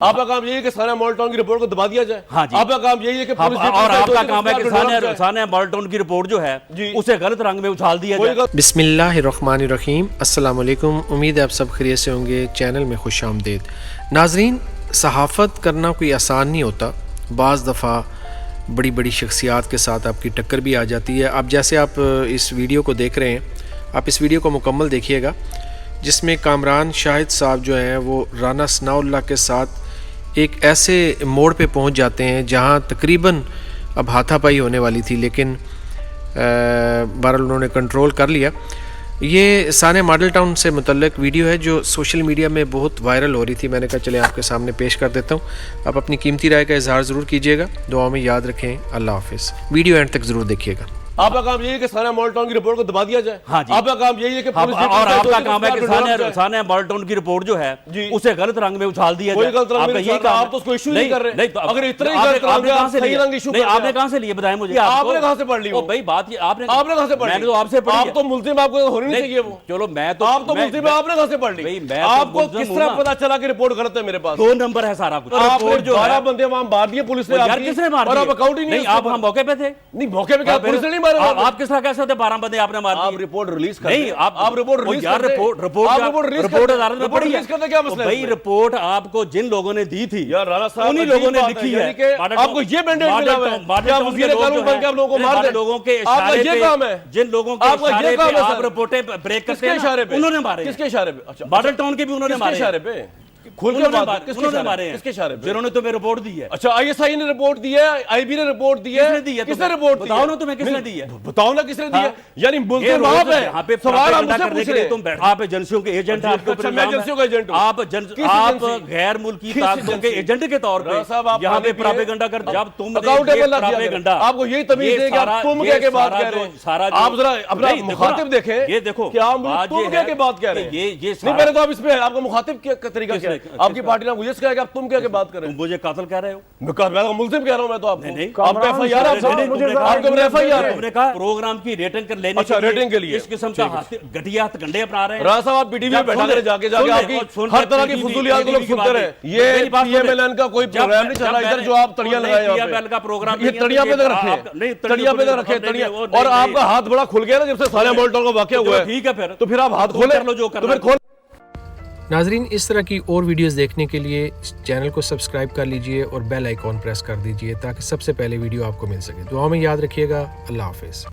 آپ کا کام یہی ہے کہ ثانیہ مال ٹاؤن کی رپورٹ کو دبا دیا جائے. ہاں جی. آپ کا کام یہی ہے کہ اور آپ کا کام ہے کہ ثانیہ مال ٹاؤن کی رپورٹ جو ہے اسے غلط رنگ میں اچھال دیا جائے. بسم اللہ الرحمن الرحیم. السلام علیکم. امید ہے آپ سب خیریت سے ہوں گے. چینل میں خوش آمدید. ناظرین، صحافت کرنا کوئی آسان نہیں ہوتا. بعض دفعہ بڑی بڑی شخصیات کے ساتھ آپ کی ٹکر بھی آ جاتی ہے. اب جیسے آپ اس ویڈیو کو دیکھ رہے ہیں، آپ اس ویڈیو کو مکمل دیکھیے گا، جس میں کامران شاہد صاحب جو ہیں وہ رانا ثناء اللہ کے ساتھ ایک ایسے موڑ پہ پہنچ جاتے ہیں جہاں تقریباً اب ہاتھا پائی ہونے والی تھی، لیکن بہرحال انہوں نے کنٹرول کر لیا. یہ ثانیہ ماڈل ٹاؤن سے متعلق ویڈیو ہے جو سوشل میڈیا میں بہت وائرل ہو رہی تھی. میں نے کہا چلیں آپ کے سامنے پیش کر دیتا ہوں. آپ اپنی قیمتی رائے کا اظہار ضرور کیجیے گا. دعاؤں میں یاد رکھیں. اللہ حافظ. ویڈیو اینڈ تک ضرور دیکھیے گا. آپ کا کام یہی ہے کہ ثانیہ مال ٹاؤن کی رپورٹ کو دبا دیا جائے. ہاں جی. آپ کا کام یہی ہے کہ اور آپ کا کام ہے کہ ثانیہ مال ٹاؤن کی رپورٹ جو ہے اسے غلط رنگ میں اچھال دیا جائے. کوئی غلط رنگ میں نہیں. آپ تو اس کو ایشو نہیں کر رہے. اگر اتنا ہی غلط رنگ ہے آپ صحیح رنگ ایشو کر رہے ہیں. آپ نے کہاں سے لیے بتائیں مجھے. آپ نے کہاں سے پڑھ لی وہ بھائی بات یہ آپ نے کہاں سے پڑھ لی. میں نے تو آپ سے پڑھی. آپ تو ملزم، آپ کو ہونی نہیں چاہیے وہ. چلو میں تو آپ تو ملزم، آپ نے کہاں سے پڑھ لی. آپ کو کس طرح پتا چلا کہ رپورٹ غلط ہے میرے پاس. 2 نمبر ہے سارا کچھ. آپ نے 12 بندے وہاں مار دیے پولیس نے. یار کس نے مار دیے؟ اور آپ اکاؤنٹ ہی نہیں. آپ وہاں موقع پہ تھے. نہیں موقع پہ کیا پولیس نے نہیں مارا. آپ کس طرح کہہ سکتے 12 بندے آپ نے مار دیے. آپ رپورٹ ریلیز کر نہیں. آپ رپورٹ ریلیز کر دیں. رپورٹ عدالت میں پڑھی ہے. کیا مسئلہ ہے بھائی؟ رپورٹ آپ کو جن لوگوں نے دی تھی یار رانا صاحب انہی لوگوں نے لکھی ہے. آپ کو یہ بینڈیڈ ملا ہوا ہے. کیا وزیر قانون بن کے آپ لوگوں کو مار دیں؟ لوگوں کے آپ کا اشارے یہ کام ہے. پہ جن لوگوں کے اشارے پہ آپ رپورٹیں بریک کرتے ہیں انہوں نے مارے. کس کے اشارے پہ؟ ماڈل ٹاؤن کے بھی انہوں نے مارے. اشارے پہ کھل کے بات. انہوں نے مارے ہیں. کس کے اشارے پہ؟ جنہوں نے تمہیں رپورٹ دی ہے. اچھا آئی ایس آئی نے رپورٹ دی ہے، آئی بی نے رپورٹ دی ہے. کس نے رپورٹ دی ہے؟ بتاؤ نا تمہیں کس نے دی ہے. بتاؤ نا کس نے دی ہے. یعنی ملزم آپ ہیں. یہاں پہ سوال ہم سے پوچھ رہے ہیں. تم بیٹھے آپ ایجنسیوں کے ایجنٹ. آپ اچھا میں ایجنسیوں کا ایجنٹ ہوں. آپ غیر ملکی طاقتوں کے ایجنٹ کے طور پہ یہاں پہ پراپیگنڈا کر. جب تم اکاؤنٹیبل پراپیگنڈا آپ کو یہی تمیز دے کہ آپ تم کہہ کے بات کہہ رہے ہیں. آپ ذرا اپنا مخاطب دیکھیں. یہ دیکھو کہ آپ تم کہہ کے بات کہہ رہے ہیں. نہیں پہلے تو آپ اس پہ آپ کا مخاطب کیا طریقہ کیا ہے. آپ کی پارٹی نے آپ کو یہ کہا کہ آپ تم کہہ کے بات کر رہے ہیں. مجھے قاتل کہہ رہے ہو. میں ملزم کہہ رہا ہوں. میں تو آپ کو آپ کا ایف آئی آر پروگرام کی ریٹنگ کر لینے کے لیے اس قسم کا گھٹیا گنڈے اپنا رہے ہیں. رانا صاحب آپ پی ٹی وی میں بیٹھا کر جا کے آپ کی ہر طرح کی فضولیات کو لوگ سنتے رہے. یہ پی ایم ایل این کا کوئی پروگرام نہیں چل رہا ادھر جو آپ تڑیاں لگائے ہیں. یہ تڑیاں پہ رکھے تڑیاں پہ رکھے تڑیاں. اور آپ کا ہاتھ بڑا کھل گیا نا جب سے ثانیہ مال ٹاؤن کا واقعہ ہوا ہے. ٹھیک ہے پھر تو پھر آپ ہاتھ کھولے لو جو کر کھول. ناظرین، اس طرح کی اور ویڈیوز دیکھنے کے لیے چینل کو سبسکرائب کر لیجئے اور بیل آئیکن پریس کر دیجئے تاکہ سب سے پہلے ویڈیو آپ کو مل سکے. دعاؤں میں یاد رکھیے گا. اللہ حافظ.